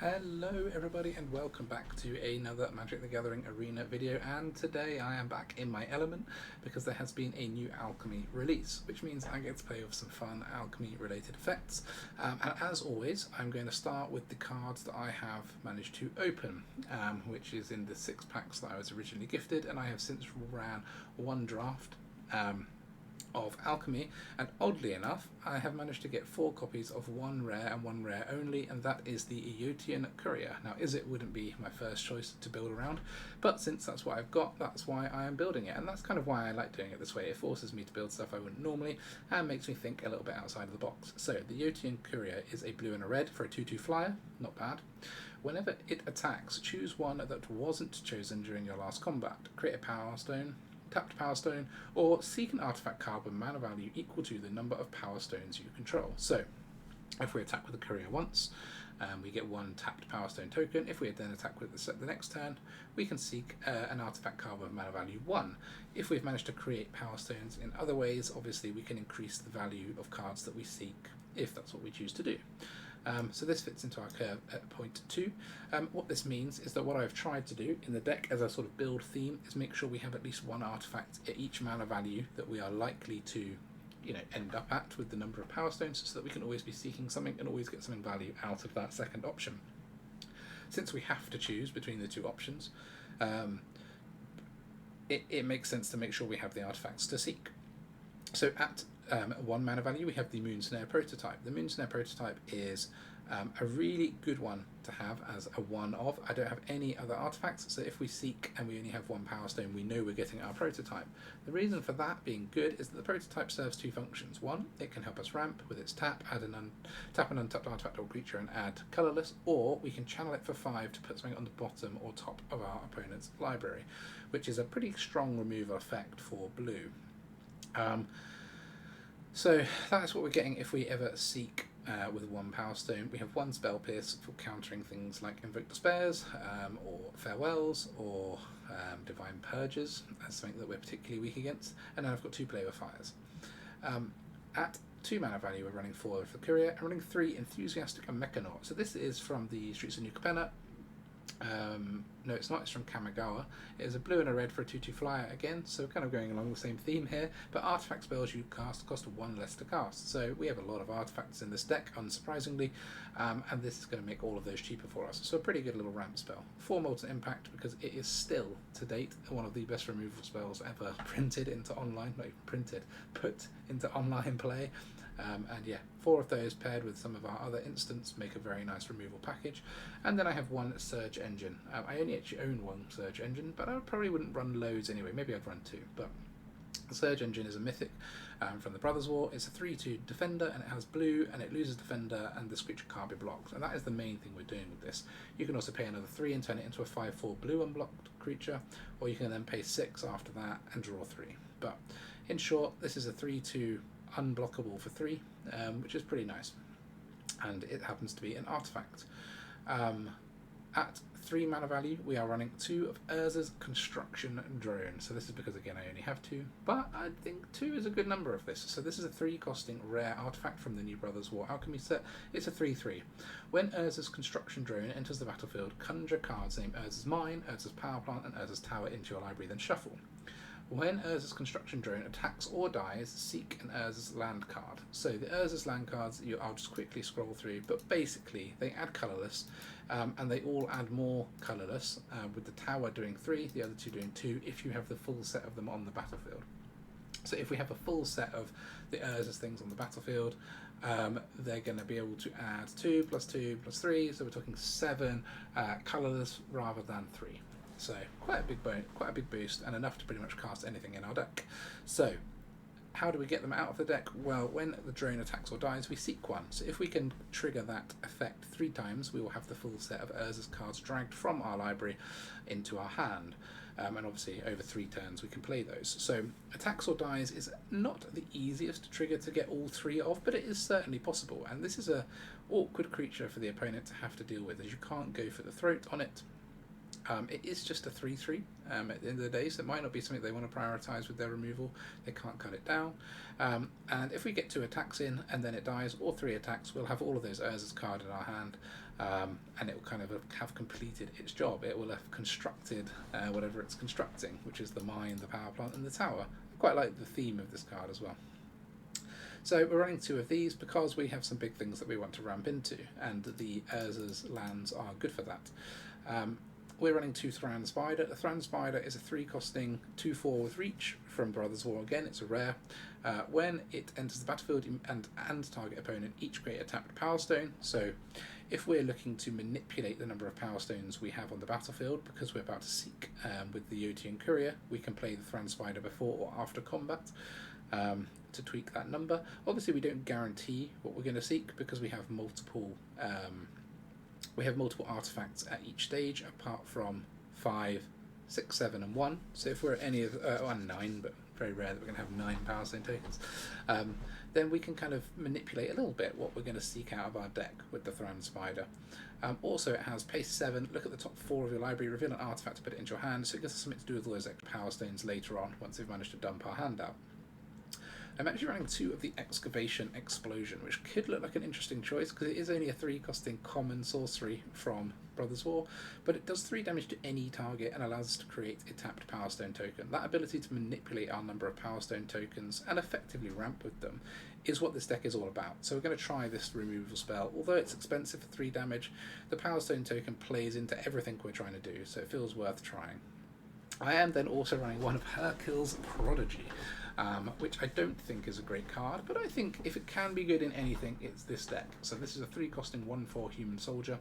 Hello everybody and welcome back to another Magic the Gathering Arena video, and today I am back in my element because there has been a new Alchemy release, which means I get to play with some fun Alchemy related effects. And as always, I'm going to start with the cards that I have managed to open, which is in the 6 packs that I was originally gifted, and I have since ran one draft of Alchemy, and oddly enough I have managed to get 4 copies of one rare and one rare only, and that is the Yotian Courier. Now Izzet wouldn't be my first choice to build around, but since that's what I've got, that's why I am building it, and that's kind of why I like doing it this way. It forces me to build stuff I wouldn't normally and makes me think a little bit outside of the box. So the Yotian Courier is a blue and a red for a 2/2 flyer, not bad. Whenever it attacks, choose one that wasn't chosen during your last combat. Create a power stone, tapped power stone, or seek an artifact card with mana value equal to the number of power stones you control. So if we attack with the courier once, we get 1 tapped power stone token. If we then attack with the next turn, we can seek an artifact card with mana value 1. If we've managed to create power stones in other ways, obviously we can increase the value of cards that we seek if that's what we choose to do. So this fits into our curve at point 2. What this means is that what I've tried to do in the deck as a sort of build theme is make sure we have at least 1 artifact at each mana value that we are likely to end up at with the number of power stones, so that we can always be seeking something and always get something value out of that second option. Since we have to choose between the 2 options, it makes sense to make sure we have the artifacts to seek. So at 1 mana value we have the Moonsnare Prototype. The Moonsnare Prototype is a really good one to have as a one of. I don't have any other artifacts, so if we seek and we only have 1 power stone, we know we're getting our prototype. The reason for that being good is that the prototype serves 2 functions. One, it can help us ramp with its tap, tap an untapped artifact or creature and add colourless, or we can channel it for 5 to put something on the bottom or top of our opponent's library, which is a pretty strong removal effect for blue. So that's what we're getting if we ever seek with 1 power stone. We have 1 spell pierce for countering things like Invoke Despairs, or Farewells, or Divine Purges. That's something that we're particularly weak against. And then I've got 2 Play with Fires. At 2 mana value we're running 4 of the Courier. I'm running 3 Enthusiastic Mechanaut. So this is from the Streets of New Capenna. No, it's not, it's from Kamigawa. It is a blue and a red for a 2/2 flyer again, so kind of going along the same theme here, but artifact spells you cast cost 1 less to cast. So we have a lot of artifacts in this deck, unsurprisingly, and this is going to make all of those cheaper for us. So a pretty good little ramp spell. 4 Molten Impact, because it is still, to date, one of the best removal spells ever printed into online, not even printed, put into online play. And yeah, 4 of those paired with some of our other instants make a very nice removal package. And then I have 1 Surge Engine. I only actually own 1 Surge Engine, but I probably wouldn't run loads anyway. Maybe I'd run 2, but the Surge Engine is a Mythic from the Brothers War. It's a 3/2 defender, and it has blue, and it loses defender, and this creature can't be blocked. And that is the main thing we're doing with this. You can also pay another 3 and turn it into a 5/4 blue unblocked creature, or you can then pay 6 after that and draw 3. But in short, this is a 3/2 unblockable for 3, which is pretty nice, and it happens to be an artifact. At 3 mana value we are running 2 of Urza's Construction Drone. So this is because again I only have 2, but I think 2 is a good number of this. So this is a 3 costing rare artifact from the New Brothers War Alchemy set. It's a 3/3. When Urza's Construction Drone enters the battlefield, conjure cards named Urza's Mine, Urza's Power Plant and Urza's Tower into your library, then shuffle. When Urza's Construction Drone attacks or dies, seek an Urza's Land card. So the Urza's Land cards, I'll just quickly scroll through, but basically they add colourless, and they all add more colourless, with the Tower doing 3, the other 2 doing 2, if you have the full set of them on the battlefield. So if we have a full set of the Urza's things on the battlefield, they're going to be able to add 2 + 2 + 3, so we're talking 7 colourless rather than 3. So quite a big boost, and enough to pretty much cast anything in our deck. So how do we get them out of the deck? Well, when the drone attacks or dies, we seek 1. So if we can trigger that effect 3 times, we will have the full set of Urza's cards dragged from our library into our hand. And obviously over 3 turns we can play those. So attacks or dies is not the easiest trigger to get all 3 of, but it is certainly possible. And this is a awkward creature for the opponent to have to deal with, as you can't go for the throat on it. It is just a 3/3 at the end of the day, so it might not be something they want to prioritise with their removal. They can't cut it down. And if we get 2 attacks in and then it dies, or 3 attacks, we'll have all of those Urza's card in our hand, and it will kind of have completed its job. It will have constructed whatever it's constructing, which is the mine, the power plant, and the tower. I quite like the theme of this card as well. So we're running 2 of these because we have some big things that we want to ramp into, and the Urza's lands are good for that. We're running 2 Thran Spider. The Thran Spider is a 3-costing 2/4 with reach from Brothers War. Again, it's a rare. When it enters the battlefield and target opponent, each create a tapped Power Stone. So if we're looking to manipulate the number of Power Stones we have on the battlefield, because we're about to seek with the Yotian Courier, we can play the Thran Spider before or after combat to tweak that number. Obviously, we don't guarantee what we're going to seek because we have multiple artifacts at each stage, apart from 5, 6, 7, and 1. So if we're at any of 9, but very rare that we're going to have 9 Power Stone tokens, then we can kind of manipulate a little bit what we're going to seek out of our deck with the Thran Spider. Also, it has paste 7. Look at the top 4 of your library, reveal an artifact to put it into your hand, so it gives us something to do with all those extra Power Stones later on once we've managed to dump our hand out. I'm actually running 2 of the Excavation Explosion, which could look like an interesting choice because it is only a 3-costing common sorcery from Brothers War, but it does 3 damage to any target and allows us to create a tapped Power Stone token. That ability to manipulate our number of Power Stone tokens and effectively ramp with them is what this deck is all about. So we're going to try this removal spell. Although it's expensive for 3 damage, the Power Stone token plays into everything we're trying to do, so it feels worth trying. I am then also running one of Hurkyl's Prodigy, which I don't think is a great card, but I think if it can be good in anything, it's this deck. So this is a 3-costing 1/4 human soldier.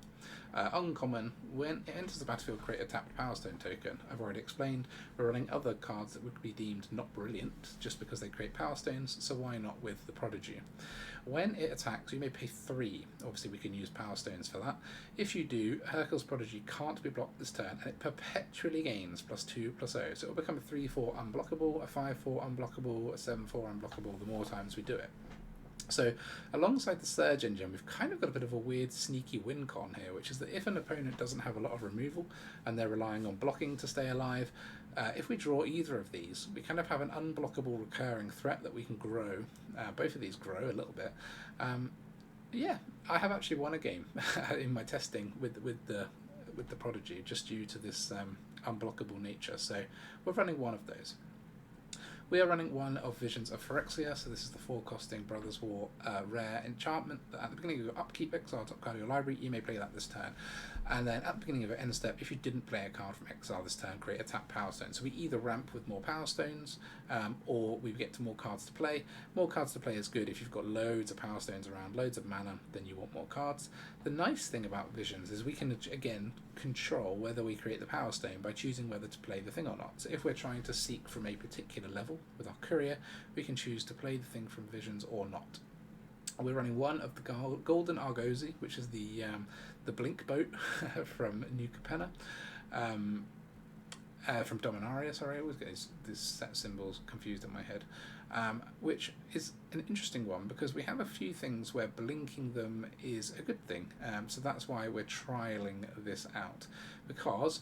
Uncommon, when it enters the battlefield, create a tapped Power Stone token. I've already explained. We're running other cards that would be deemed not brilliant just because they create Power Stones, so why not with the Prodigy? When it attacks, you may pay 3. Obviously, we can use Power Stones for that. If you do, Hurkyl's Prodigy can't be blocked this turn, and it perpetually gains +2/+0. So it will become a 3/4 unblockable, a 5/4 unblockable, a 7/4 unblockable the more times we do it. So alongside the Surge Engine, we've kind of got a bit of a weird sneaky win con here, which is that if an opponent doesn't have a lot of removal and they're relying on blocking to stay alive, if we draw either of these, we kind of have an unblockable recurring threat that we can grow. Both of these grow a little bit. Yeah, I have actually won a game in my testing with the Prodigy just due to this unblockable nature. So we're running one of those. We are running one of Visions of Phyrexia, so this is the 4-costing Brothers War rare enchantment. At the beginning of your upkeep, exile top card of your library, you may play that this turn. And then at the beginning of your end step, if you didn't play a card from exile this turn, create a tapped Power Stone. So we either ramp with more Power Stones, or we get to more cards to play. More cards to play is good. If you've got loads of Power Stones around, loads of mana, then you want more cards. The nice thing about Visions is we can, again, control whether we create the Power Stone by choosing whether to play the thing or not. So if we're trying to seek from a particular level with our Courier, we can choose to play the thing from Visions or not. We're running one of the Golden Argosy, which is the Blink boat from New Capenna, from Dominaria, sorry, I always get these set symbols confused in my head, which is an interesting one because we have a few things where blinking them is a good thing, so that's why we're trialling this out, because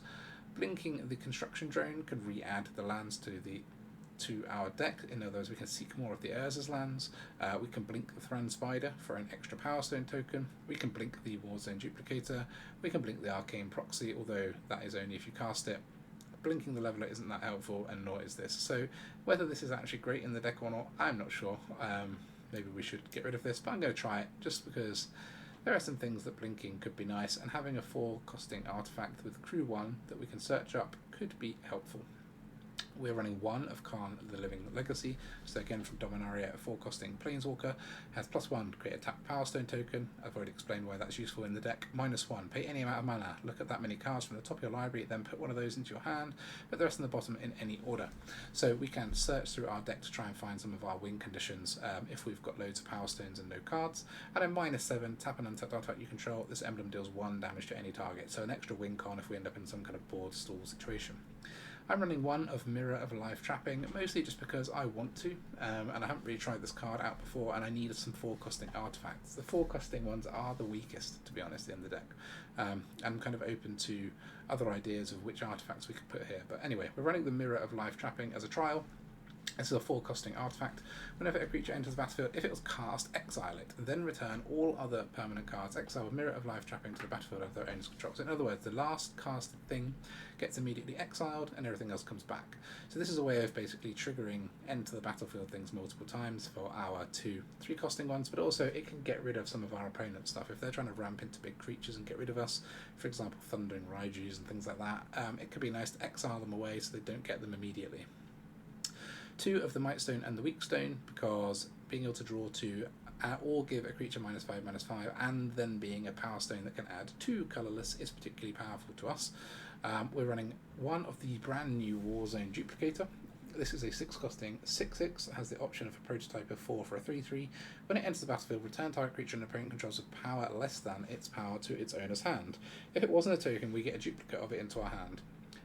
blinking the construction drone could re-add the lands to our deck. In other words, we can seek more of the Urza's lands. We can blink the Thran Spider for an extra Power Stone token. We can blink the Warzone Duplicator. We can blink the Arcane Proxy, although that is only if you cast it. Blinking the Leveler isn't that helpful, and nor is this. So whether this is actually great in the deck or not, I'm not sure. Maybe we should get rid of this, but I'm going to try it just because there are some things that blinking could be nice, and having a 4-costing artifact with Crew 1 that we can search up could be helpful. We're running one of Karn, the Living Legacy, so again from Dominaria, a 4-costing Planeswalker, has +1, create a tapped Power Stone token. I've already explained why that's useful in the deck. -1, pay any amount of mana, look at that many cards from the top of your library, then put one of those into your hand, put the rest in the bottom in any order. So we can search through our deck to try and find some of our win conditions if we've got loads of Power Stones and no cards. And then -7, tap an untapped artifact you control, this emblem deals 1 damage to any target, so an extra win con if we end up in some kind of board stall situation. I'm running one of Mirror of Life Trapping, mostly just because I want to, and I haven't really tried this card out before, and I needed some 4-costing artifacts. The 4-costing ones are the weakest, to be honest, in the deck. I'm kind of open to other ideas of which artifacts we could put here. But anyway, we're running the Mirror of Life Trapping as a trial. This is a 4-costing artifact. Whenever a creature enters the battlefield, if it was cast, exile it, and then return all other permanent cards. Exile a Mirror of Life trapping to the battlefield of their owner's control. So in other words, the last casted thing gets immediately exiled and everything else comes back. So this is a way of basically triggering enter the battlefield things multiple times for our 2 3-costing ones, but also it can get rid of some of our opponent's stuff. If they're trying to ramp into big creatures and get rid of us, for example Thundering Raijus and things like that, it could be nice to exile them away so they don't get them immediately. 2 of the Mightstone and the Weakstone, because being able to draw 2 or give a creature -5/-5, and then being a power stone that can add 2 colourless is particularly powerful to us. We're running 1 of the brand new Warzone Duplicator. This is a 6-costing 6/6 that has the option of a prototype of 4 for a 3/3. When it enters the battlefield, return target creature an opponent controls with power less than its power to its owner's hand. If it wasn't a token, we get a duplicate of it into our hand.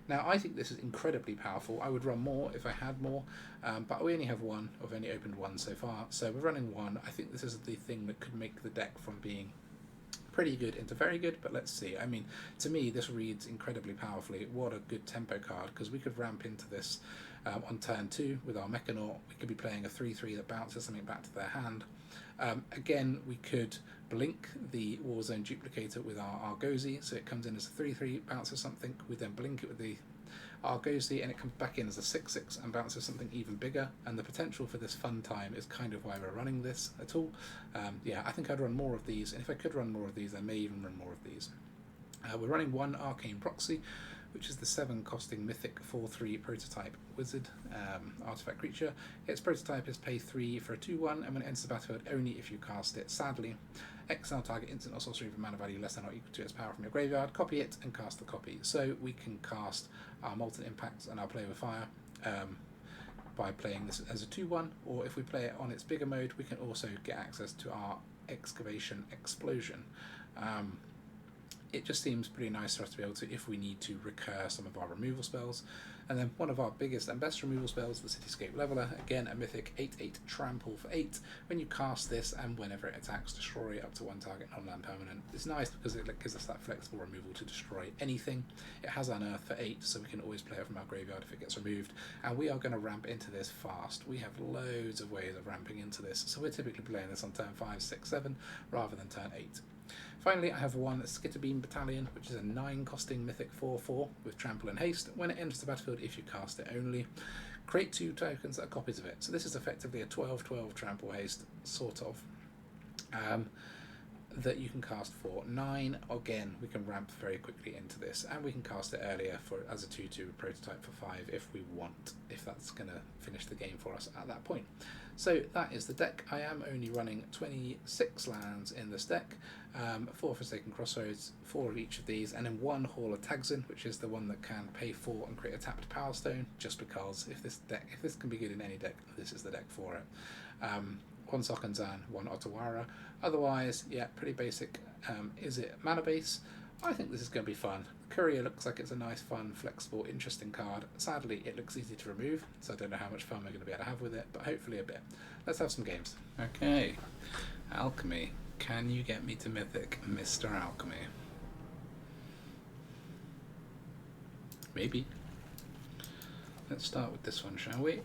Now, I think this is incredibly powerful. I would run more if I had more, but we only have 1. I've only opened 1 so far, so we're running 1. I think this is the thing that could make the deck from being pretty good into very good, but let's see. I mean, to me, this reads incredibly powerfully. What a good tempo card, because we could ramp into this on turn 2 with our Mechanaut. We could be playing a 3/3 that bounces something back to their hand. Again, we could blink the Warzone Duplicator with our Argosy, so it comes in as a 3/3, bounces something. We then blink it with the Argosy, and it comes back in as a 6/6 and bounces something even bigger. And the potential for this fun time is kind of why we're running this at all. Yeah, I think I'd run more of these, and if I could run more of these, I may even run more of these. We're running 1 Arcane Proxy, which is the 7-costing Mythic 4/3 prototype wizard artifact creature. Its prototype is pay 3 for a 2/1, and when it enters the battlefield, only if you cast it. Sadly, exile target instant or sorcery with mana value less than or equal to its power from your graveyard, copy it, and cast the copy. So we can cast our Molten Impact and our Play with Fire by playing this as a 2/1, or if we play it on its bigger mode, we can also get access to our Excavation Explosion. It just seems pretty nice for us to be able to, if we need to, recur some of our removal spells. And then one of our biggest and best removal spells, the Cityscape Leveler, again a Mythic 8/8 trample for 8. When you cast this and whenever it attacks, destroy up to 1 target non-land permanent. It's nice because it gives us that flexible removal to destroy anything. It has Unearth for 8, so we can always play it from our graveyard if it gets removed. And we are going to ramp into this fast. We have loads of ways of ramping into this, so we're typically playing this on turn 5, 6, 7 rather than turn 8. Finally, I have 1 Skitterbeam Battalion, which is a 9-costing Mythic 4/4 with Trample and Haste. When it enters the battlefield, if you cast it only, create 2 tokens that are copies of it. So this is effectively a 12/12 Trample Haste, sort of, that you can cast for 9. Again, we can ramp very quickly into this, and we can cast it earlier as a 2/2 prototype for 5 if we want, if that's going to finish the game for us at that point. So that is the deck. I am only running 26 lands in this deck, 4 Forsaken Crossroads, 4 of each of these, and then 1 Hall of Tagsin, which is the one that can pay 4 and create a tapped Power Stone, just because if this can be good in any deck, this is the deck for it. 1 Sokenzan, 1 Otawara. Otherwise, yeah, pretty basic. Izzet mana base. I think this is going to be fun. Courier looks like it's a nice, fun, flexible, interesting card. Sadly, it looks easy to remove, so I don't know how much fun we're going to be able to have with it, but hopefully a bit. Let's have some games. Okay, Alchemy. Can you get me to Mythic, Mr. Alchemy? Maybe. Let's start with this one, shall we?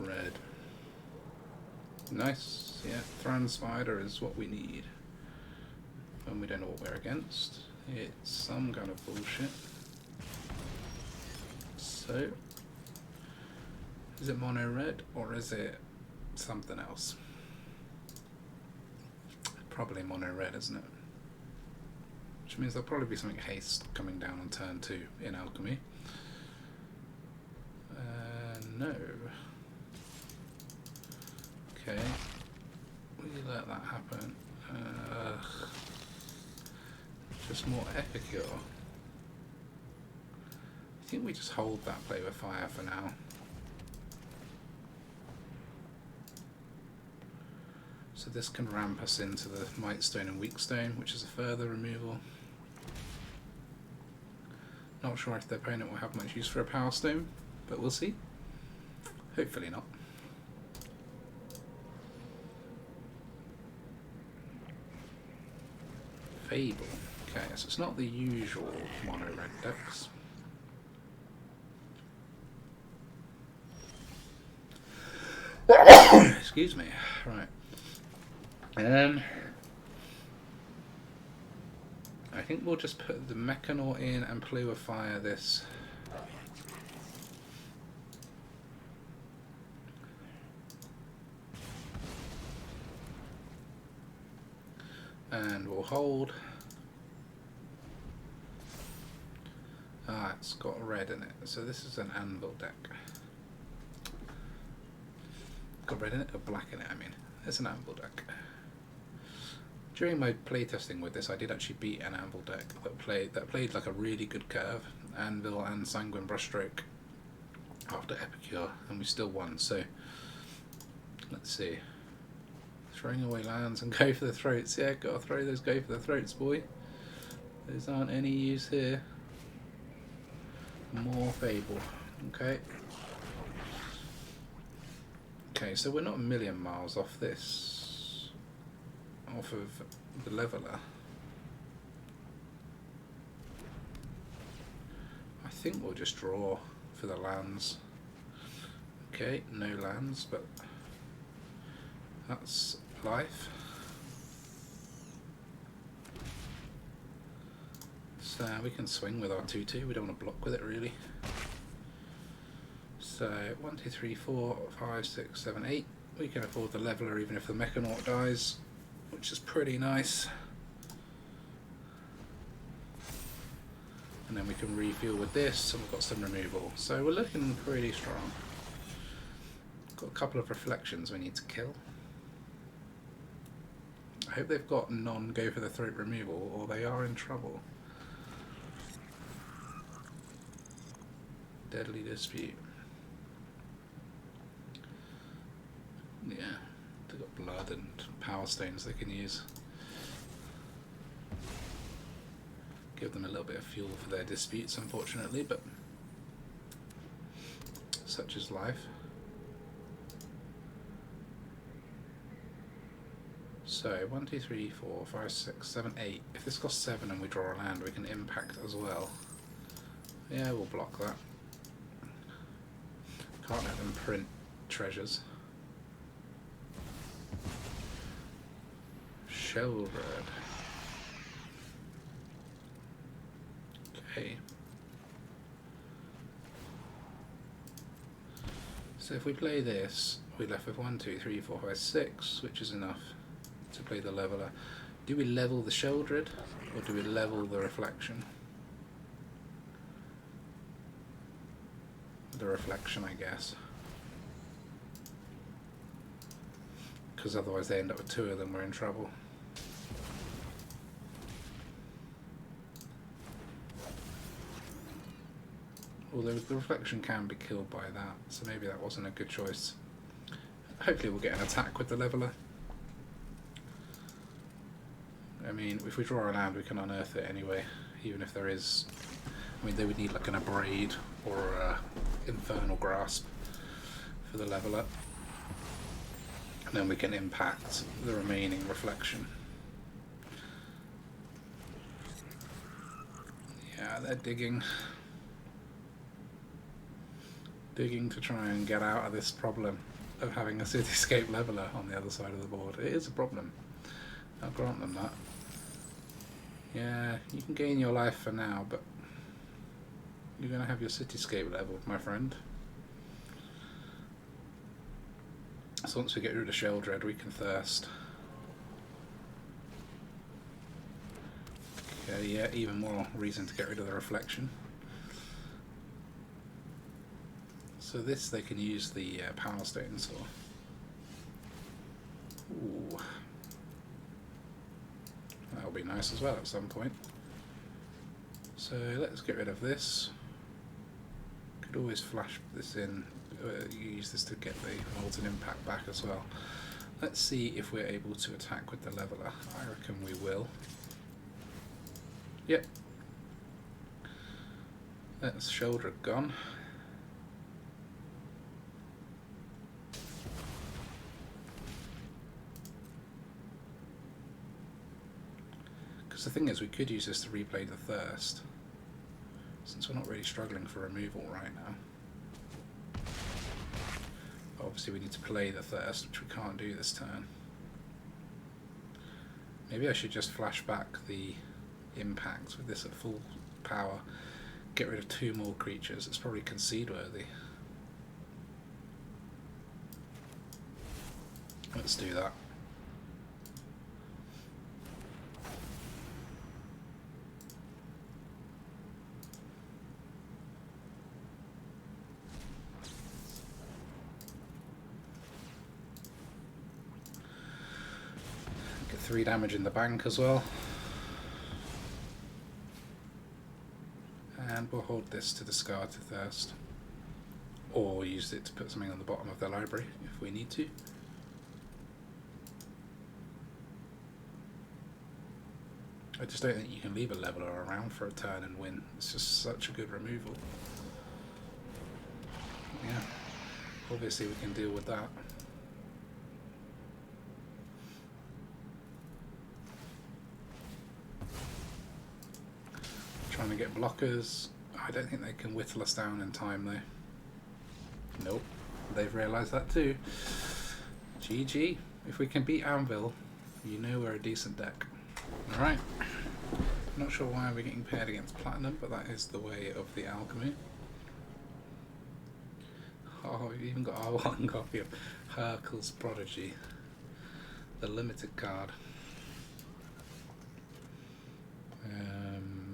Red. Nice, yeah, Thran Spider is what we need. And we don't know what we're against. It's some kind of bullshit. So, is it mono red or is it something else? Probably mono red, isn't it? Which means there'll probably be something haste coming down on turn 2 in Alchemy. No. Okay. We let that happen. Just more Epicure. I think we just hold that Play with Fire for now. So this can ramp us into the Mightstone and Weakstone, which is a further removal. Not sure if the opponent will have much use for a Power Stone, but we'll see. Hopefully not. Fable. Okay, so it's not the usual mono red decks. Excuse me. Right. I think we'll just put the Mechanaut in and play with fire this. And we'll hold. Ah, it's got red in it. So this is an anvil deck. Got red in it or black in it, I mean. It's an anvil deck. During my playtesting with this, I did actually beat an anvil deck that played like a really good curve, anvil and sanguine brushstroke after Epicure, and we still won. So let's see. Throwing away lands and go for the throats. Yeah, gotta throw those go for the throats, boy. Those aren't any use here. More Fable. Okay. Okay, so we're not a million miles off this. Off of the Leveler. I think we'll just draw for the lands. Okay, no lands, but that's life. So we can swing with our 2-2, we don't want to block with it really. So 1, 2, 3, 4, 5, 6, 7, 8. We can afford the Leveler even if the Mechanaut dies, which is pretty nice. And then we can refuel with this, and we've got some removal. So we're looking pretty strong. Got a couple of reflections we need to kill. I hope they've got non-go for the throat removal, or they are in trouble. Deadly Dispute. Yeah, they've got blood and power stones they can use. Give them a little bit of fuel for their disputes, unfortunately, but such is life. So 1, 2, 3, 4, 5, 6, 7, 8. If this costs 7 and we draw a land, we can impact as well. Yeah, we'll block that. Can't let them print treasures. Sheldred. Okay. So if we play this, we're left with 1, 2, 3, 4, 5, 6, which is enough to play the Leveler. Do we level the Sheldred, or do we level the Reflection? The Reflection, I guess. Because otherwise they end up with 2 of them, we're in trouble. Although the Reflection can be killed by that, so maybe that wasn't a good choice. Hopefully we'll get an attack with the Leveler. I mean, if we draw a land, we can unearth it anyway, even if there is... I mean, they would need like an Abrade or a Infernal Grasp for the Leveler. And then we can impact the remaining Reflection. Yeah, they're digging. Digging to try and get out of this problem of having a Cityscape Leveler on the other side of the board. It is a problem. I'll grant them that. Yeah, you can gain your life for now, but you're going to have your Cityscape leveled, my friend. So once we get rid of Sheldred, we can Thirst. Okay, yeah, even more reason to get rid of the Reflection. So this they can use the Power Stones for. Ooh. That'll be nice as well at some point. So let's get rid of this. Could always flash this in, use this to get the Molten Impact back as well. Let's see if we're able to attack with the Leveler. I reckon we will. Yep. That's Sheldred gone. Because the thing is, we could use this to replay the Thirst, since we're not really struggling for removal right now. Obviously we need to play the Thirst, which we can't do this turn. Maybe I should just flash back the Impact with this at full power, get rid of 2 more creatures. It's probably concede worthy. Let's do that. Get 3 damage in the bank as well. And we'll hold this to discard to Thirst. Or use it to put something on the bottom of the library if we need to. I just don't think you can leave a Leveler around for a turn and win. It's just such a good removal. Yeah, obviously we can deal with that. Trying to get blockers. I don't think they can whittle us down in time though. Nope, they've realised that too. GG. If we can beat Anvil, you know we're a decent deck. Alright, I'm not sure why we're getting paired against Platinum, but that is the way of the Alchemy. Oh, we've even got our one copy of Hurkyl's Prodigy, the limited card.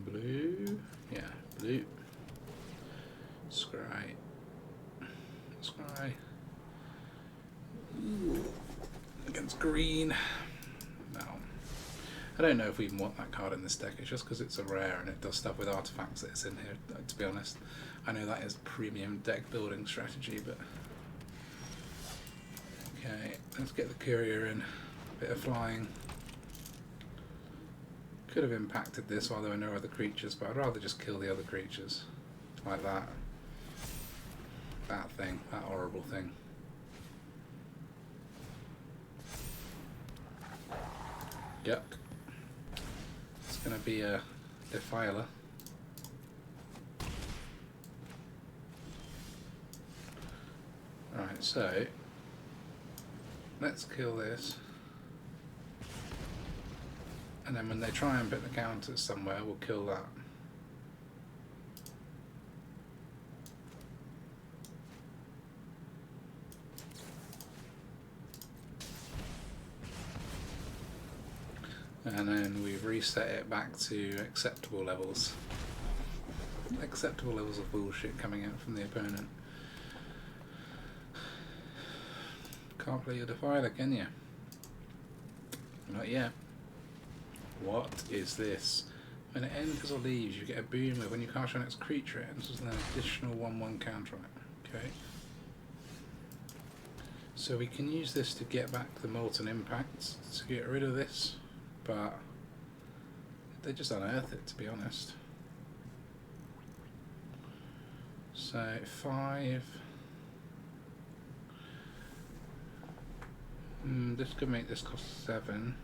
Blue, yeah, blue. Scry. Scry. Ooh. Against green. No. I don't know if we even want that card in this deck. It's just because it's a rare and it does stuff with artifacts that it's in here, to be honest. I know that is premium deck building strategy, but... Okay, let's get the Courier in. Bit of flying. Could have impacted this while there were no other creatures, but I'd rather just kill the other creatures. Like that. That thing. That horrible thing. Yuck. It's going to be a Defiler. Right, so let's kill this. And then when they try and put the counters somewhere, we'll kill that. And then we've reset it back to acceptable levels. Acceptable levels of bullshit coming out from the opponent. Can't play your Defiler, can you? Not yet. What is this? When it enters or leaves, you get a boon where when you cast your next creature, it enters with an additional 1/1 counter on it. Okay. So we can use this to get back the Molten Impact to get rid of this, but they just unearth it, to be honest. So 5. This could make this cost 7.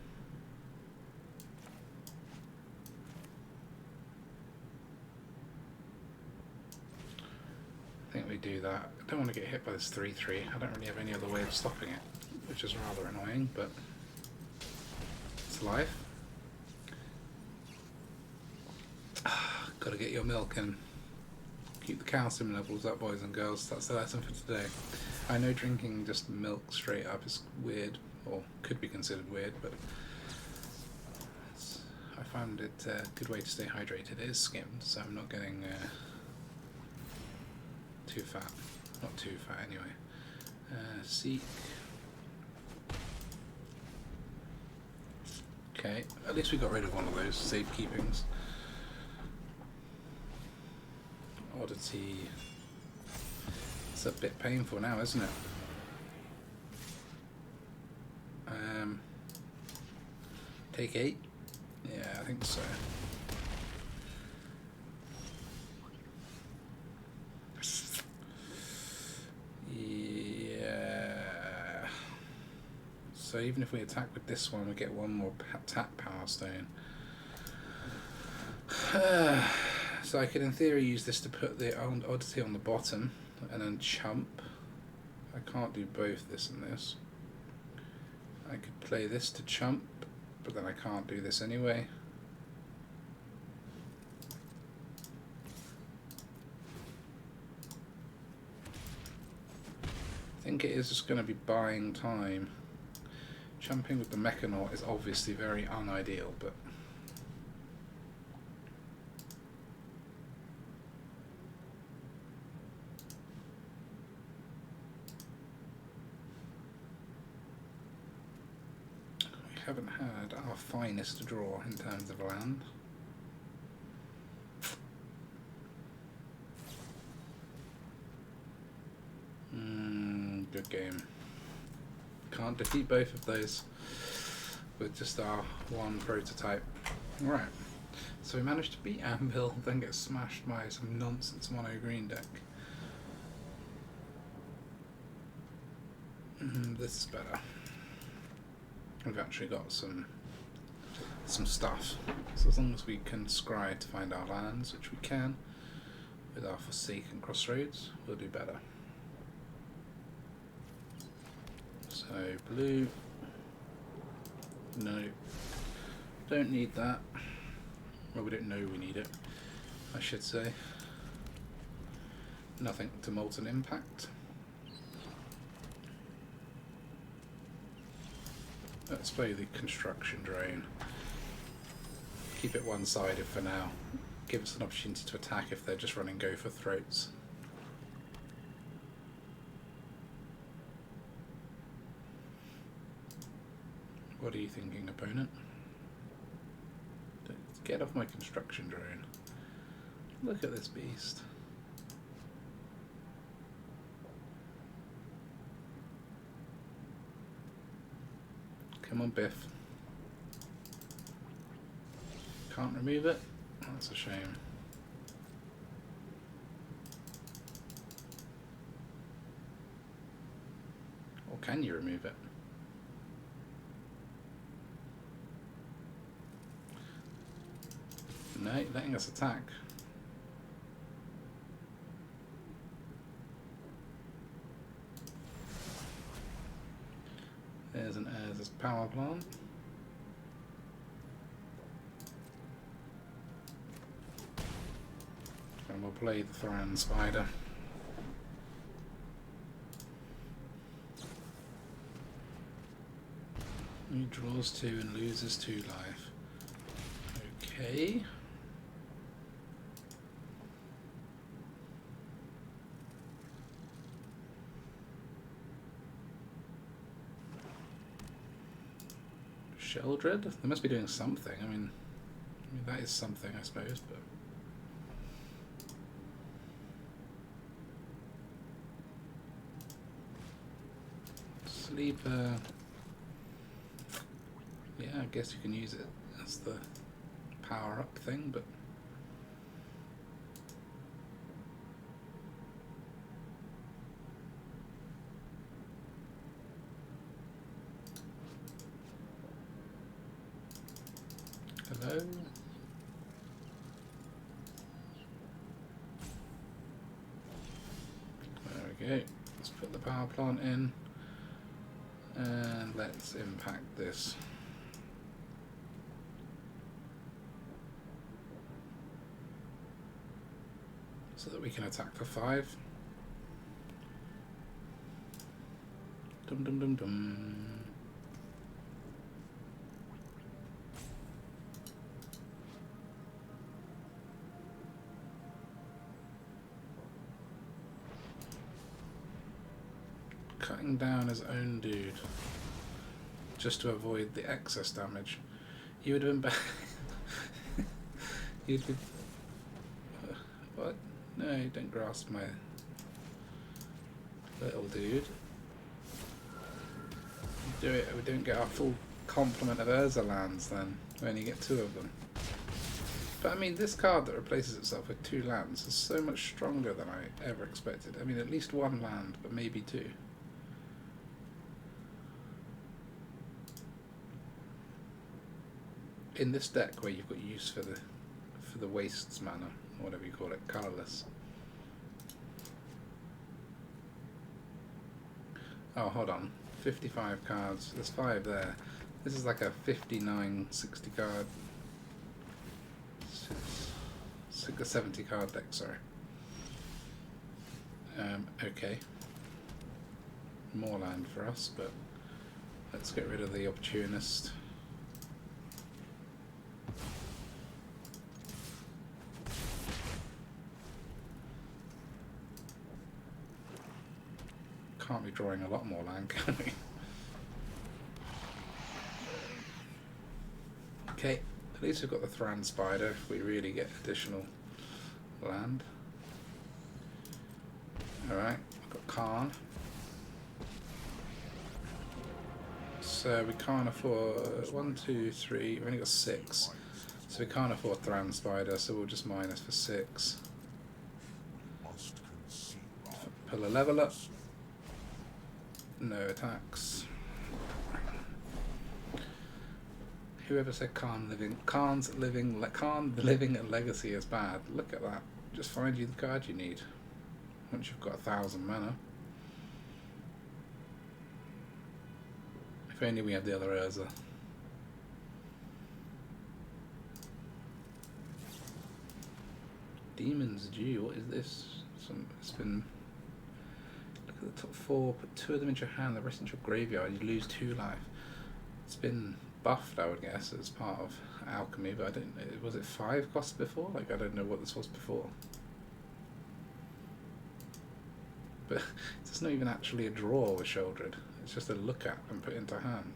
I think we do that. I don't want to get hit by this 3/3. I don't really have any other way of stopping it, which is rather annoying, but it's life. Gotta get your milk and keep the calcium levels up, boys and girls. That's the lesson for today. I know drinking just milk straight up is weird, or could be considered weird, but I found it a good way to stay hydrated. It is skimmed, so I'm not getting too fat. Not too fat anyway. Seek. Okay, at least we got rid of one of those safekeepings. Oddity. It's a bit painful now, isn't it? Take 8? Yeah, I think so. Yeah. So even if we attack with this one, we get one more tap Power Stone. So I could in theory use this to put the oddity on the bottom and then chump. I can't do both this and this. I could play this to chump, but then I can't do this anyway. I think it is just going to be buying time. Chumping with the Mechanaut is obviously very unideal, but we haven't had our finest draw in terms of land. Good game. Can't defeat both of those with just our one prototype. Right, so we managed to beat Anvil, then get smashed by some nonsense mono green deck. This is better. We've actually got some stuff. So as long as we can scry to find our lands, which we can with our Forsaken Crossroads, we'll do better. So blue, no, don't need that. Well, we don't know we need it, I should say. Nothing to Molten Impact. Let's play the Construction Drone. Keep it one-sided for now. Give us an opportunity to attack if they're just running go for throats. What are you thinking, opponent? Get off my Construction Drone. Look at this beast. Come on, Biff. Can't remove it? That's a shame. Or can you remove it? No, letting us attack. There's an Urza's power plant. And we'll play the Thran Spider. He draws 2 and loses 2 life. Okay. Sheldred? They must be doing something. I mean that is something, I suppose, but Sleeper. Yeah, I guess you can use it as the power up thing, but hello? There we go. Let's put the power plant in and let's impact this. So that we can attack for 5. Dum dum dum dum. Cutting down his own dude just to avoid the excess damage. He would have been back. He'd be. What? No, don't grasp my little dude. Do it. We don't get our full complement of Urza lands then. We only get 2 of them. But I mean, this card that replaces itself with 2 lands is so much stronger than I ever expected. I mean, at least 1 land, but maybe 2. In this deck where you've got use for the for the wastes mana, or whatever you call it, colourless. Oh, hold on. 55 cards. There's 5 there. This is like a 59, 60 card. A 70 card deck, sorry. Okay. More land for us, but let's get rid of the opportunist. Can't be drawing a lot more land, can we? Okay, at least we've got the Thran Spider if we really get additional land. Alright, we've got Karn. So we can't afford 1, 2, 3, we've only got 6. So we can't afford Thran Spider, so we'll just minus for 6. Pull a leveler. No attacks. Whoever said Karn the living and legacy is bad. Look at that. Just find you the card you need. Once you've got 1,000 mana. If only we had the other Urza. Demon's Due, what is this? It's been... Look at the top 4, put 2 of them into your hand, the rest into your graveyard, you lose 2 life. It's been buffed, I would guess, as part of Alchemy, but I don't know, was it 5 costs before? Like, I don't know what this was before. But it's not even actually a draw with Shouldered, it's just a look at and put into hand.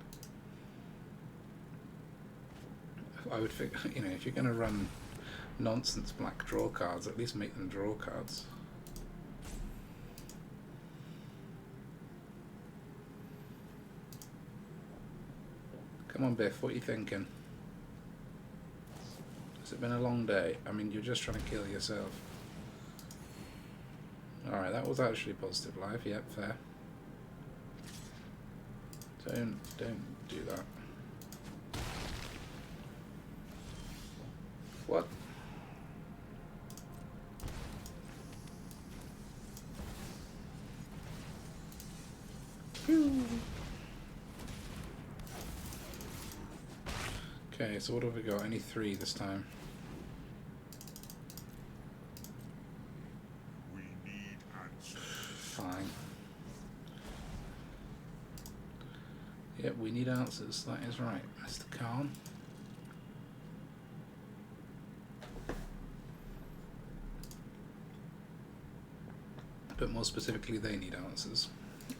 I would think, you know, if you're going to run nonsense black draw cards, at least make them draw cards. Come on, Biff, what are you thinking? Has it been a long day? I mean, you're just trying to kill yourself. Alright, that was actually positive life. Yep, fair. Don't do that. What? Okay, so what have we got? Only 3 this time. We need answers. Fine. Yep, we need answers. That is right, Mr. Karn. But more specifically, they need answers.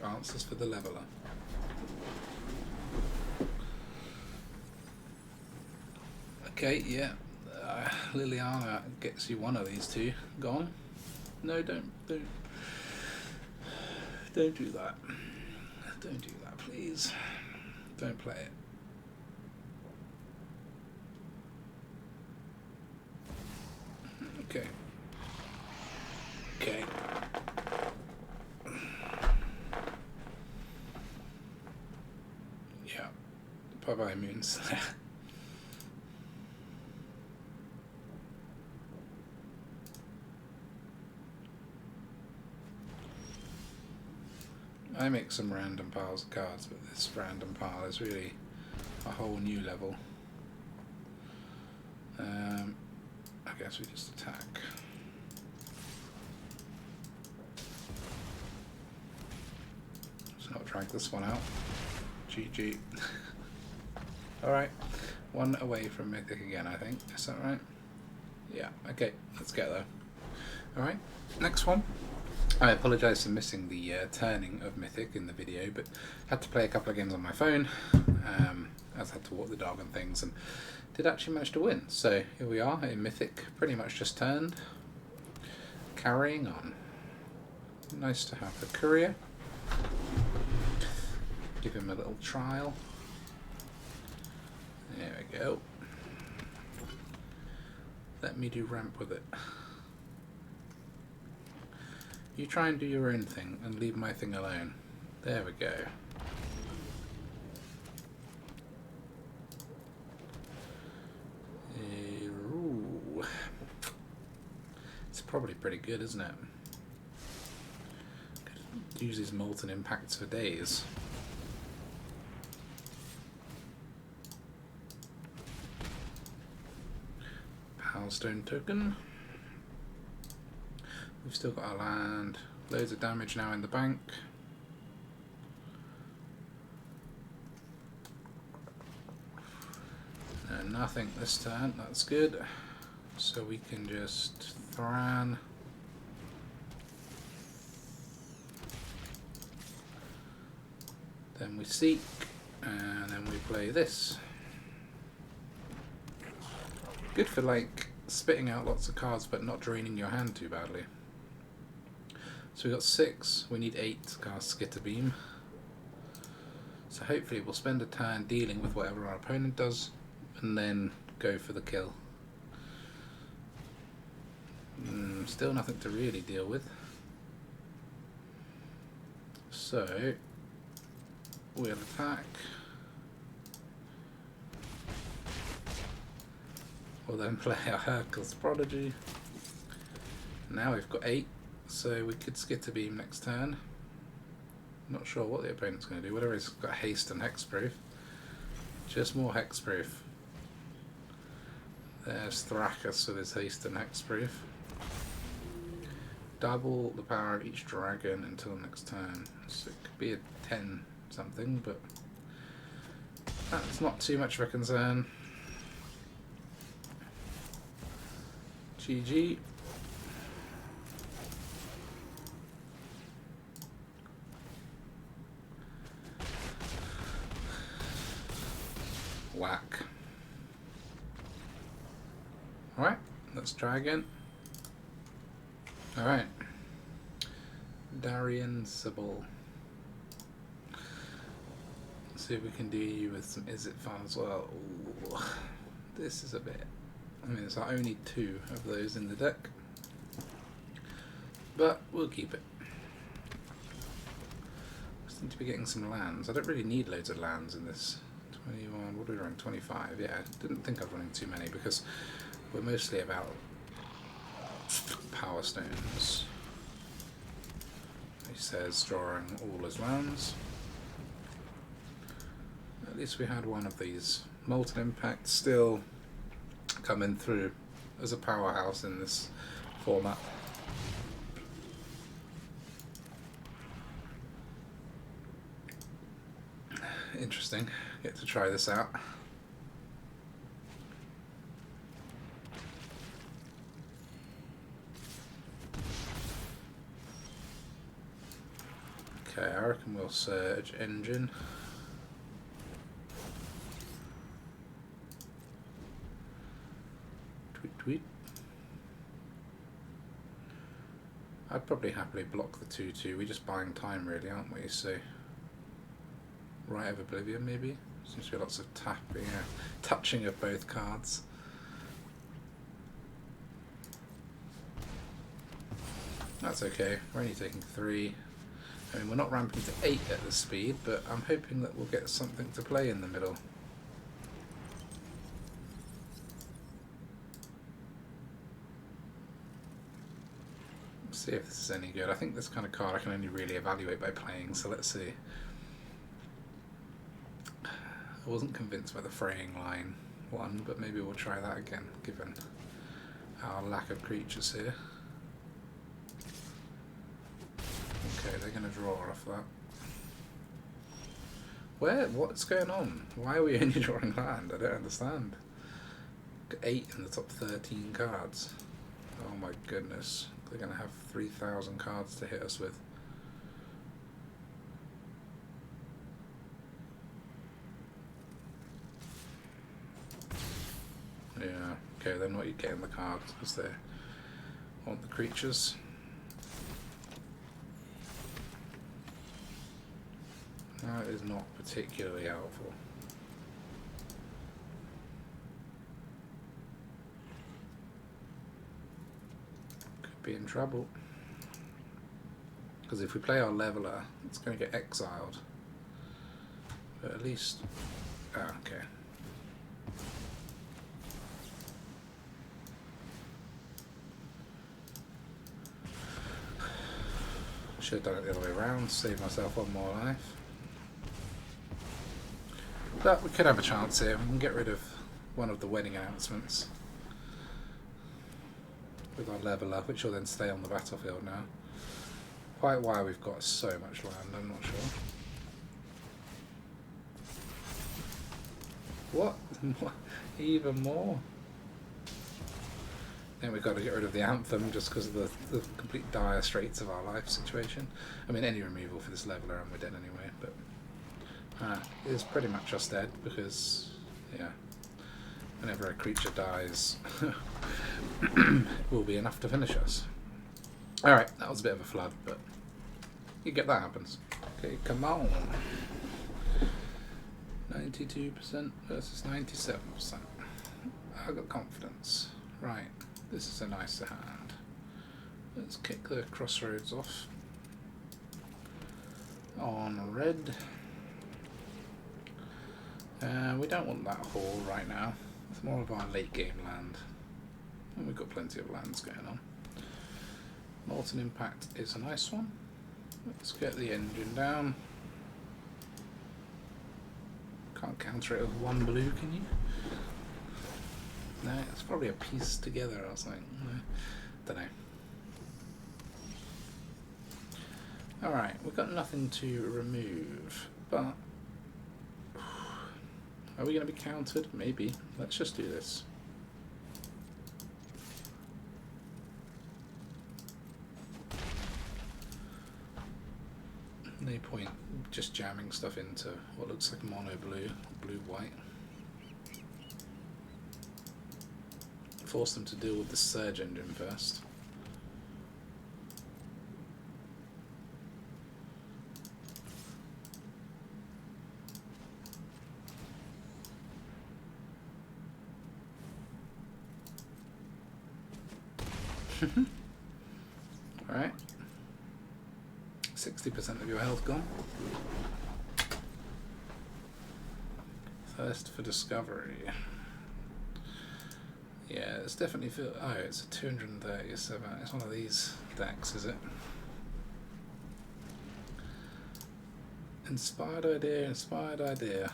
Answers for the leveler. Okay, yeah. Liliana gets you one of these 2. Gone. No, don't do that. Don't do that, please. Don't play it. Okay. Okay. Yeah. Bye-bye, Moonsnare. I make some random piles of cards, but this random pile is really a whole new level. I guess we just attack. Let's not drag this one out. GG. Alright, 1 away from Mythic again, I think. Is that right? Yeah, okay, let's get there. Alright, next one. I apologise for missing the turning of Mythic in the video, but had to play a couple of games on my phone, as I had to walk the dog and things, and did actually manage to win. So here we are in Mythic, pretty much just turned, carrying on. Nice to have the Courier. Give him a little trial. There we go. Let me do ramp with it. You try and do your own thing and leave my thing alone. There we go. Ooh, probably pretty good, isn't it? Could use these Molten Impacts for days. Powerstone token. We've still got our land. Loads of damage now in the bank. No, nothing this turn. That's good. So we can just Thran. Then we seek, and then we play this. Good for like spitting out lots of cards but not draining your hand too badly. So we got 6, we need 8 to cast Skitterbeam. So hopefully we'll spend a turn dealing with whatever our opponent does and then go for the kill. Still nothing to really deal with. So we'll attack. We'll then play our Hurkyl's Prodigy. Now we've got 8, so we could Skitterbeam next turn. Not sure what the opponent's going to do. Whatever, he's got haste and hexproof. Just more hexproof. There's Thrakus with his haste and hexproof. Double the power of each dragon until next turn. So it could be a 10 something, but that's not too much of a concern. GG. Whack. Alright, let's try again. Alright. Darian Sybil. Let's see if we can do you with some Izzet fun as well. Ooh, this is a bit... I mean, there's only 2 of those in the deck. But we'll keep it. I seem to be getting some lands. I don't really need loads of lands in this. 21, what are we running? 25, yeah. I didn't think I was running too many because we're mostly about power stones. He says drawing all his lands. At least we had one of these. Molten Impact still coming through as a powerhouse in this format. Interesting. Get to try this out. Okay, I reckon we'll Surge Engine. Tweet tweet. I'd probably happily block the 2/2. We're just buying time really, aren't we? So Rite of Oblivion maybe? Seems to be lots of tapping, touching of both cards. That's okay, we're only taking 3. I mean, we're not ramping to 8 at this speed, but I'm hoping that we'll get something to play in the middle. Let's see if this is any good. I think this kind of card I can only really evaluate by playing, so let's see. I wasn't convinced by the Fraying Line one, but maybe we'll try that again, given our lack of creatures here. Okay, they're going to draw off that. What's going on? Why are we only drawing land? I don't understand. Got 8 in the top 13 cards. Oh my goodness. They're going to have 3,000 cards to hit us with. Yeah, okay, they're not getting the cards because they want the creatures. That is not particularly helpful. Could be in trouble. Because if we play our leveler, it's going to get exiled. But at least... Ah, okay. Should have done it the other way around, save myself one more life. But we could have a chance here. We can get rid of one of the wedding announcements with our leveler, which will then stay on the battlefield now. Quite why we've got so much land, I'm not sure. What? Even more? Then we've got to get rid of the anthem just because of the complete dire straits of our life situation. I mean, any removal for this leveler and we're dead anyway, but it is pretty much us dead because, yeah, whenever a creature dies, it will be enough to finish us. Alright, that was a bit of a flood, but you get that happens. Okay, come on. 92% versus 97%. I've got confidence. Right, this is a nicer hand. Let's kick the Crossroads off. On red. We don't want that hall right now. It's more of our late game land. And we've got plenty of lands going on. Molten Impact is a nice one. Let's get the engine down. Can't counter it with one blue, can you? No, it's probably a piece together. I was like, don't know. Alright, we've got nothing to remove, but are we going to be countered? Maybe. Let's just do this. No point just jamming stuff into what looks like mono blue, blue-white. Force them to deal with the surge engine first. Alright. 60% of your health gone. Thirst for discovery. Yeah, it's definitely feel. Oh, it's a 237. It's one of these decks, is it? Inspired idea, inspired idea.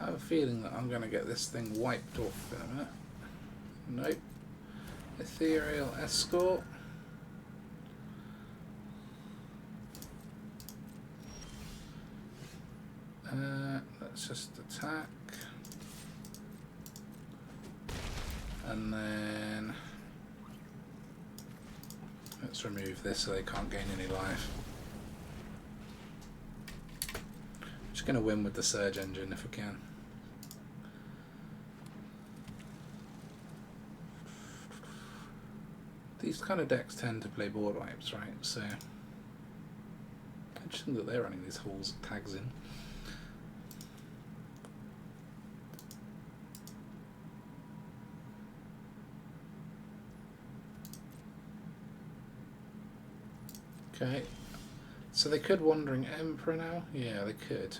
I have a feeling that I'm going to get this thing wiped off in a minute. Nope. Ethereal Escort. Let's just attack. And then let's remove this so they can't gain any life. Just going to win with the surge engine if we can. These kind of decks tend to play board wipes, right? So interesting that they're running these Halls of Tagsin. Okay, so they could Wandering Emperor now? Yeah, they could.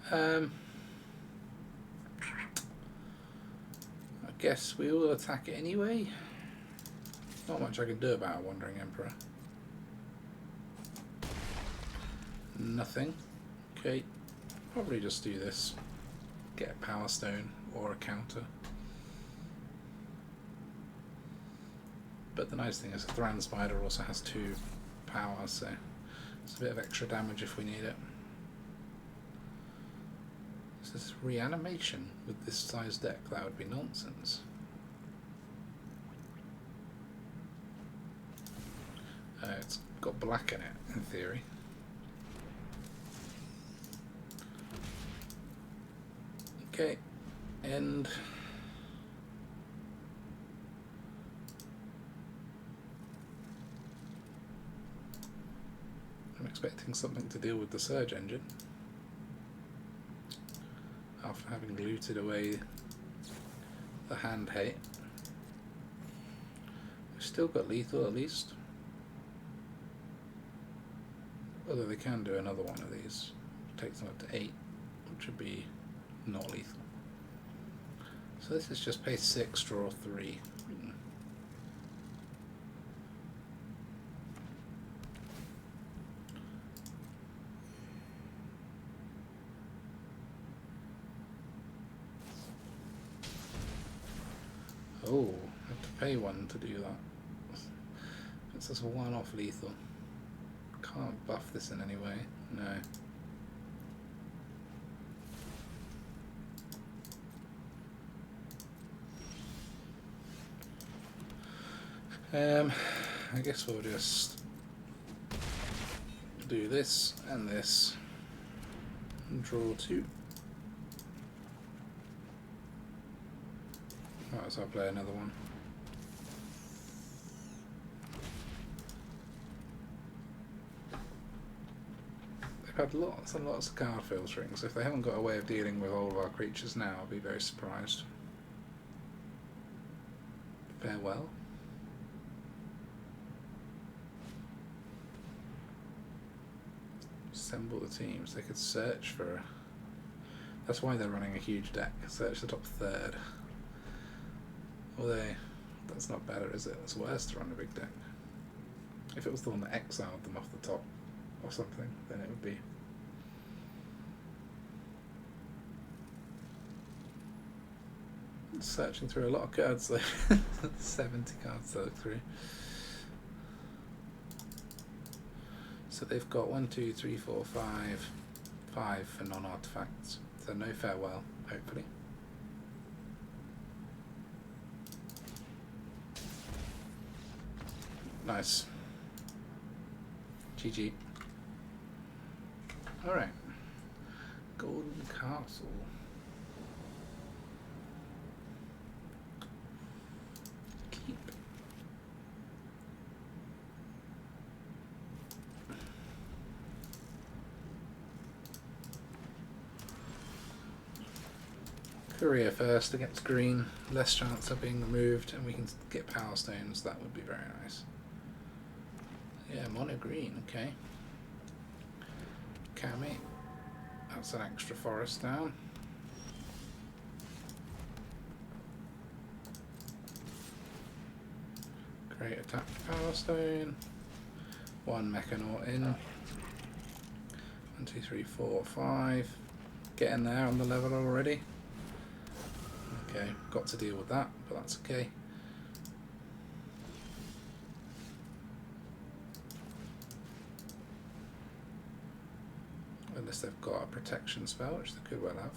I guess we will attack it anyway. Not much I can do about a Wandering Emperor. Nothing. Okay, probably just do this. Get a Power Stone or a counter. But the nice thing is the Thran Spider also has 2 power, so it's a bit of extra damage if we need it. Is this reanimation with this size deck? That would be nonsense. It's got black in it, in theory. Okay, and I'm expecting something to deal with the surge engine after having looted away the hand hate. We've still got lethal at least. Although they can do another one of these. Takes them up to 8, which would be not lethal. So this is just pay 6, draw 3. Oh, I have to pay one to do that. It's just a one-off lethal. Can't buff this in any way. No. I guess we'll just do this and this and draw 2. Might as well play another one. They've had lots and lots of card filtering, so if they haven't got a way of dealing with all of our creatures now, I'll be very surprised. Farewell. Assemble the teams. They could search for... That's why they're running a huge deck. Search the top third. Although, that's not better, is it? It's worse to run a big deck. If it was the one that exiled them off the top or something, then it would be... Searching through a lot of cards though. 70 cards to look through. So they've got 1, 2, 3, 4, 5. 5 for non-artifacts. So no farewell, hopefully. Nice. GG. Alright. Golden Castle. Keep. Courier first against green. Less chance of being removed, and we can get power stones. That would be very nice. Yeah, mono green, okay. Kami. That's an extra forest down. Great attack power stone. 1 Mechanaut in. 1, 2, 3, 4, 5. Getting there on the level already. Okay, got to deal with that, but that's okay. Unless they've got a protection spell, which they could well have.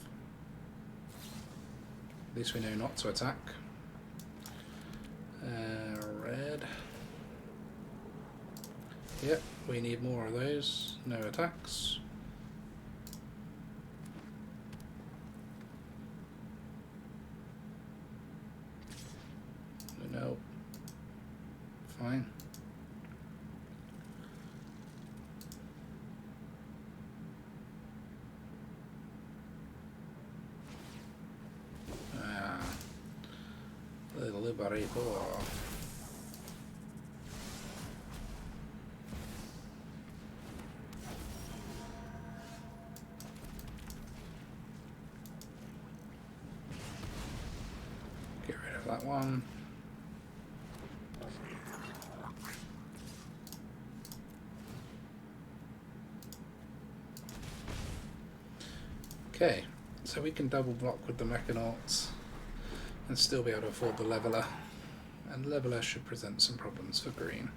At least we know not to attack. Red. Yep, we need more of those. No attacks. No. Fine. The Liberator. Get rid of that one. Okay, so we can double block with the Mechanauts and still be able to afford the Leveler, and Leveler should present some problems for green.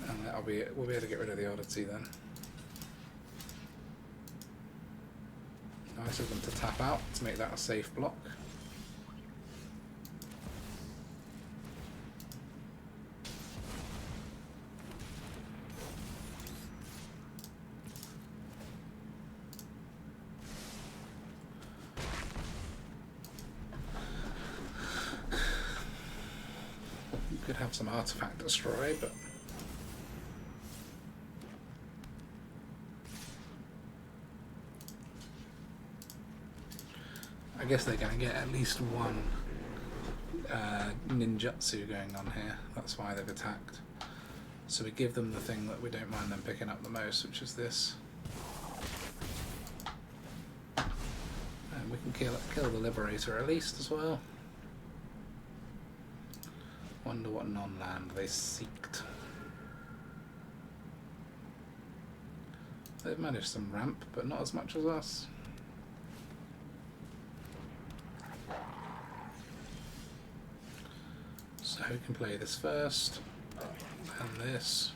And that'll be it. We'll be able to get rid of the Oddity then. Nice of them to tap out to make that a safe block. Could have some artifact destroy, but I guess they're going to get at least one ninjutsu going on here. That's why they've attacked. So we give them the thing that we don't mind them picking up the most, which is this. And we can kill the Liberator at least as well. Wonder what non-land they seeked. They've managed some ramp, but not as much as us. So who can play this first? And this.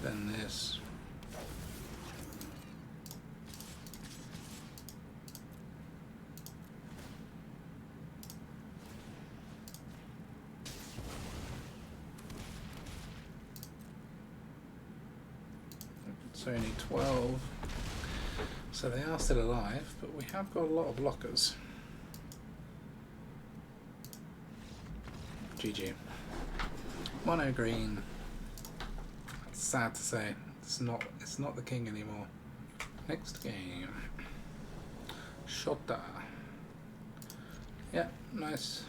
Then this. It's only 12. So they are still alive, but we have got a lot of blockers. GG. Mono green. It's sad to say. It's not the king anymore. Next game. Shota. Yeah, nice.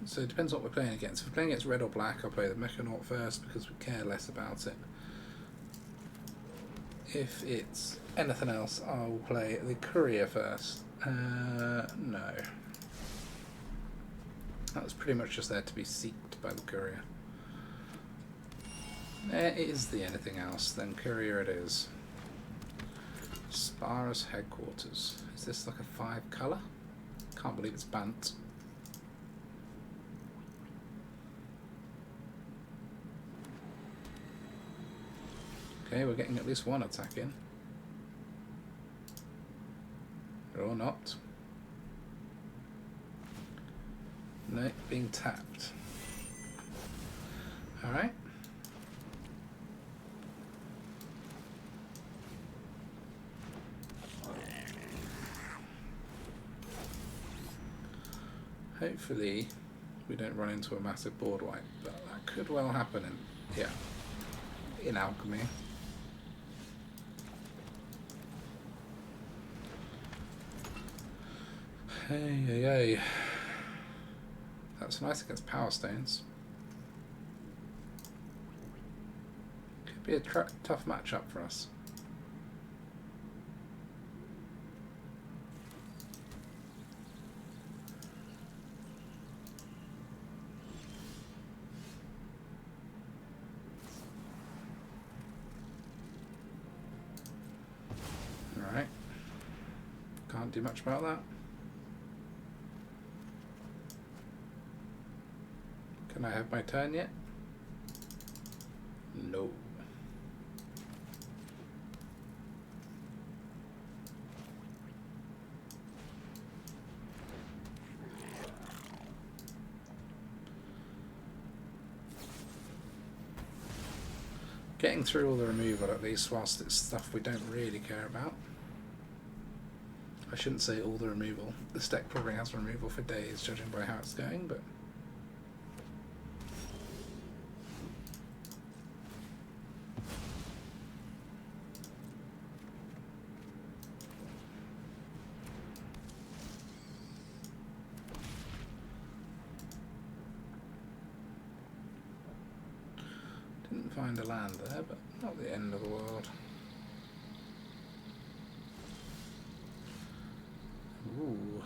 So it depends what we're playing against. If we're playing against red or black, I'll play the Mechanaut first because we care less about it. If it's anything else, I'll play the Courier first. No. That was pretty much just there to be seeked by the Courier. There is the anything else, then Courier it is. Sparus Headquarters. Is this like a 5 colour? Can't believe it's Bant. Okay, we're getting at least one attack in. Or not. No, being tapped. Alright. Hopefully we don't run into a massive board wipe, but that could well happen in Alchemy. Hey. That's nice against Power Stones. Could be a tough matchup for us. Alright. Can't do much about that. Can I have my turn yet? No. Getting through all the removal at least, whilst it's stuff we don't really care about. I shouldn't say all the removal. This deck probably has removal for days, judging by how it's going, but find a land there, but not the end of the world. Ooh.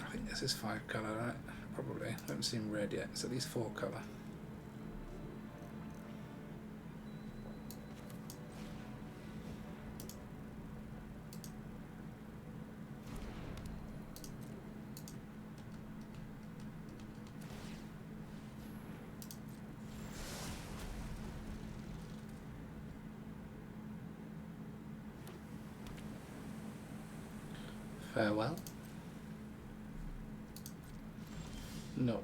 I think this is 5 colour, right? Probably. I haven't seen red yet. It's at least 4 colour. Farewell? No.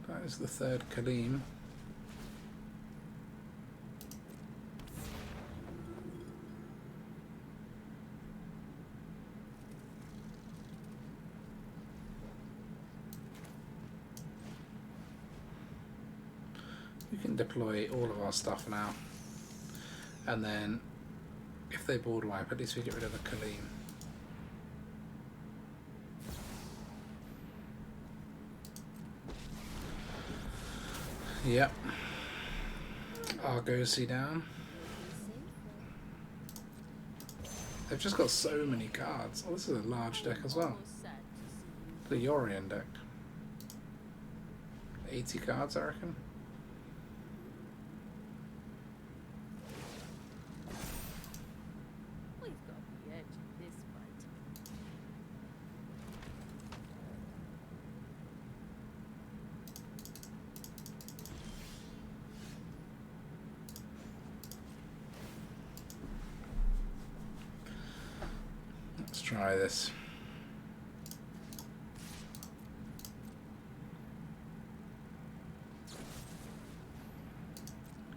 That is the 3rd Kalim. We can deploy all of our stuff now. And then, if they board wipe, at least we get rid of the Kalim. Yep. Argosy down. They've just got so many cards. Oh, this is a large deck as well. The Yotian deck. 80 cards, I reckon. We've got the edge of this fight. Let's try this.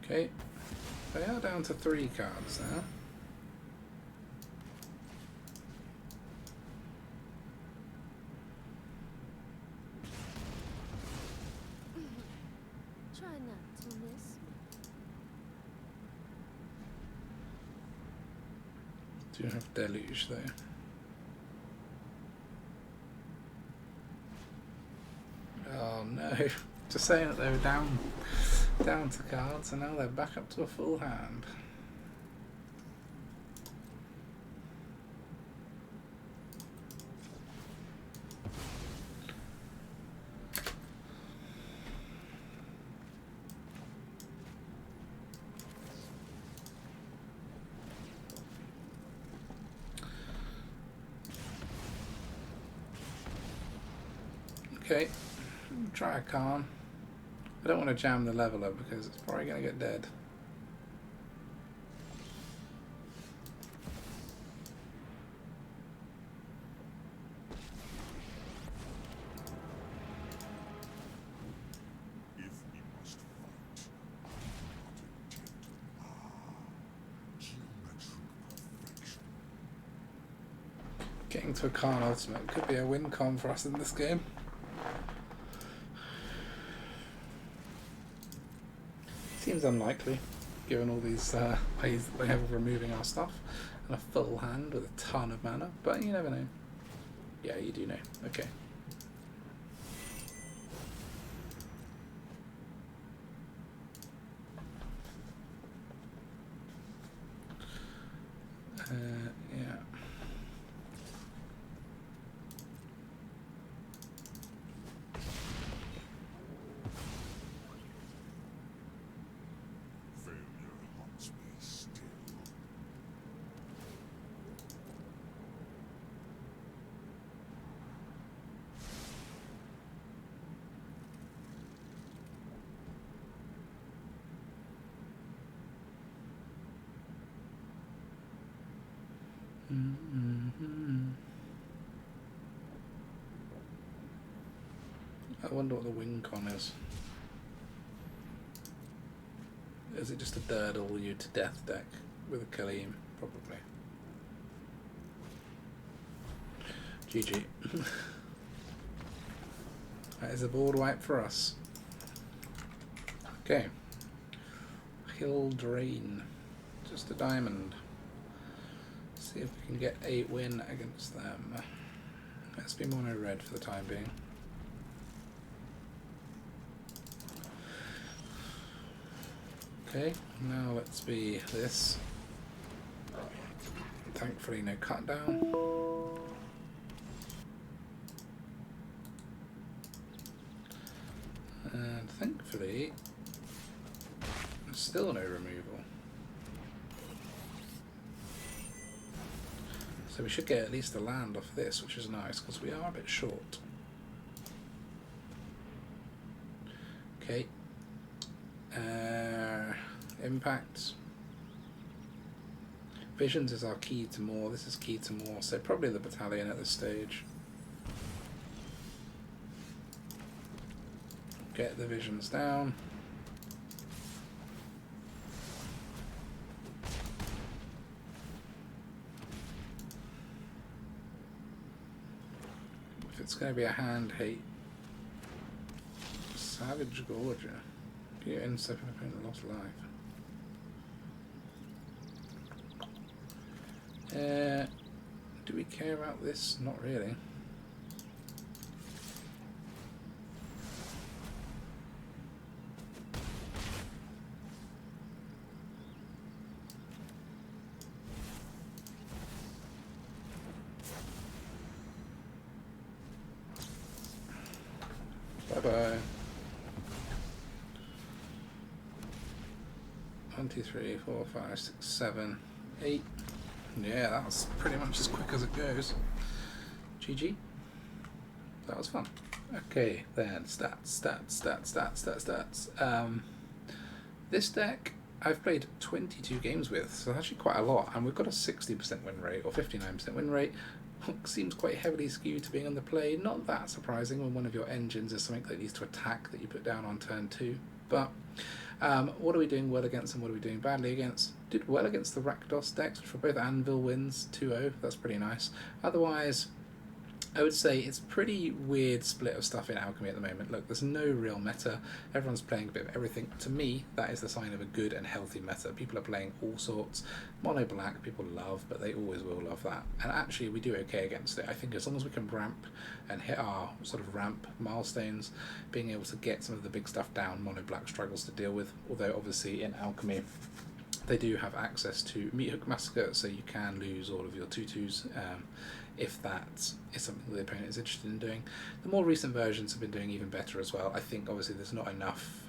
Okay, they are down to 3 cards now. Try not to miss me. Do have Deluge though. Oh no, just saying that they were down to cards and now they're back up to a full hand. Okay, try a Karn. I don't want to jam the leveler because it's probably going to get dead. If we must fight, geometric perfection. Getting to a Karn ultimate could be a win con for us in this game. Seems unlikely, given all these ways that they have of removing our stuff, and a full hand with a ton of mana, but you never know. Yeah, you do know. Okay. Yeah. Failure haunts me still. I wonder what the win con is. Is it just a Durdle you to death deck with a Kalim? Probably. GG. That is a board wipe for us. Okay. Hill Drain. Just a diamond. See if we can get a win against them. Let's be mono red for the time being. Okay, now let's be this. Thankfully no cut down. And thankfully still no removal. So we should get at least a land off this, which is nice because we are a bit short. Okay. Impact. Visions is our key to more. This is key to more, so probably the battalion at this stage. Get the visions down. If it's going to be a hand hate, Savage Gorger. You instep and opponent lost life. Do we care about this? Not really. Bye-bye. 1, 2, 3, 4, 5, 6, 7, 8. Yeah, that was pretty much as quick as it goes. GG. That was fun. Okay, then stats. This deck I've played 22 games with, so that's actually quite a lot, and we've got a 60% win rate, or 59% win rate. Seems quite heavily skewed to being on the play. Not that surprising when one of your engines is something that needs to attack that you put down on turn 2. But what are we doing well against and what are we doing badly against? Did well against the Rakdos decks, which were both Anvil wins, 2-0. That's pretty nice. Otherwise, I would say it's pretty weird split of stuff in Alchemy at the moment. Look, there's no real meta. Everyone's playing a bit of everything. To me, that is the sign of a good and healthy meta. People are playing all sorts. Mono black, people love, but they always will love that. And actually, we do okay against it. I think as long as we can ramp and hit our sort of ramp milestones, being able to get some of the big stuff down, mono black struggles to deal with. Although, obviously, in Alchemy, they do have access to Meathook Massacre, so you can lose all of your 2/2s if that is something the opponent is interested in doing. The more recent versions have been doing even better as well. I think obviously there's not enough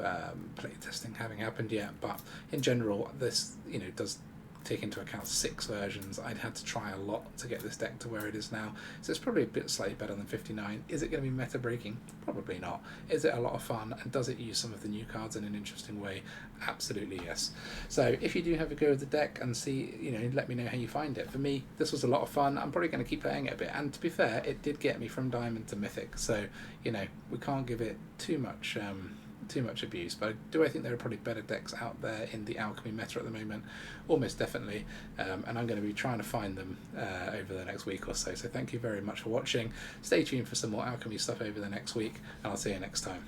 play testing having happened yet, but in general this does take into account 6 versions. I'd had to try a lot to get this deck to where it is now, so it's probably a bit slightly better than 59. Is it going to be meta breaking? Probably not. Is it a lot of fun, and does it use some of the new cards in an interesting way? Absolutely yes. So if you do have a go at the deck and see, let me know how you find it. For me, this was a lot of fun. I'm probably going to keep playing it a bit, and to be fair, it did get me from Diamond to Mythic, so we can't give it too much abuse, but I think there are probably better decks out there in the Alchemy meta at the moment, almost definitely, and I'm going to be trying to find them over the next week or so. So thank you very much for watching. Stay tuned for some more Alchemy stuff over the next week, and I'll see you next time.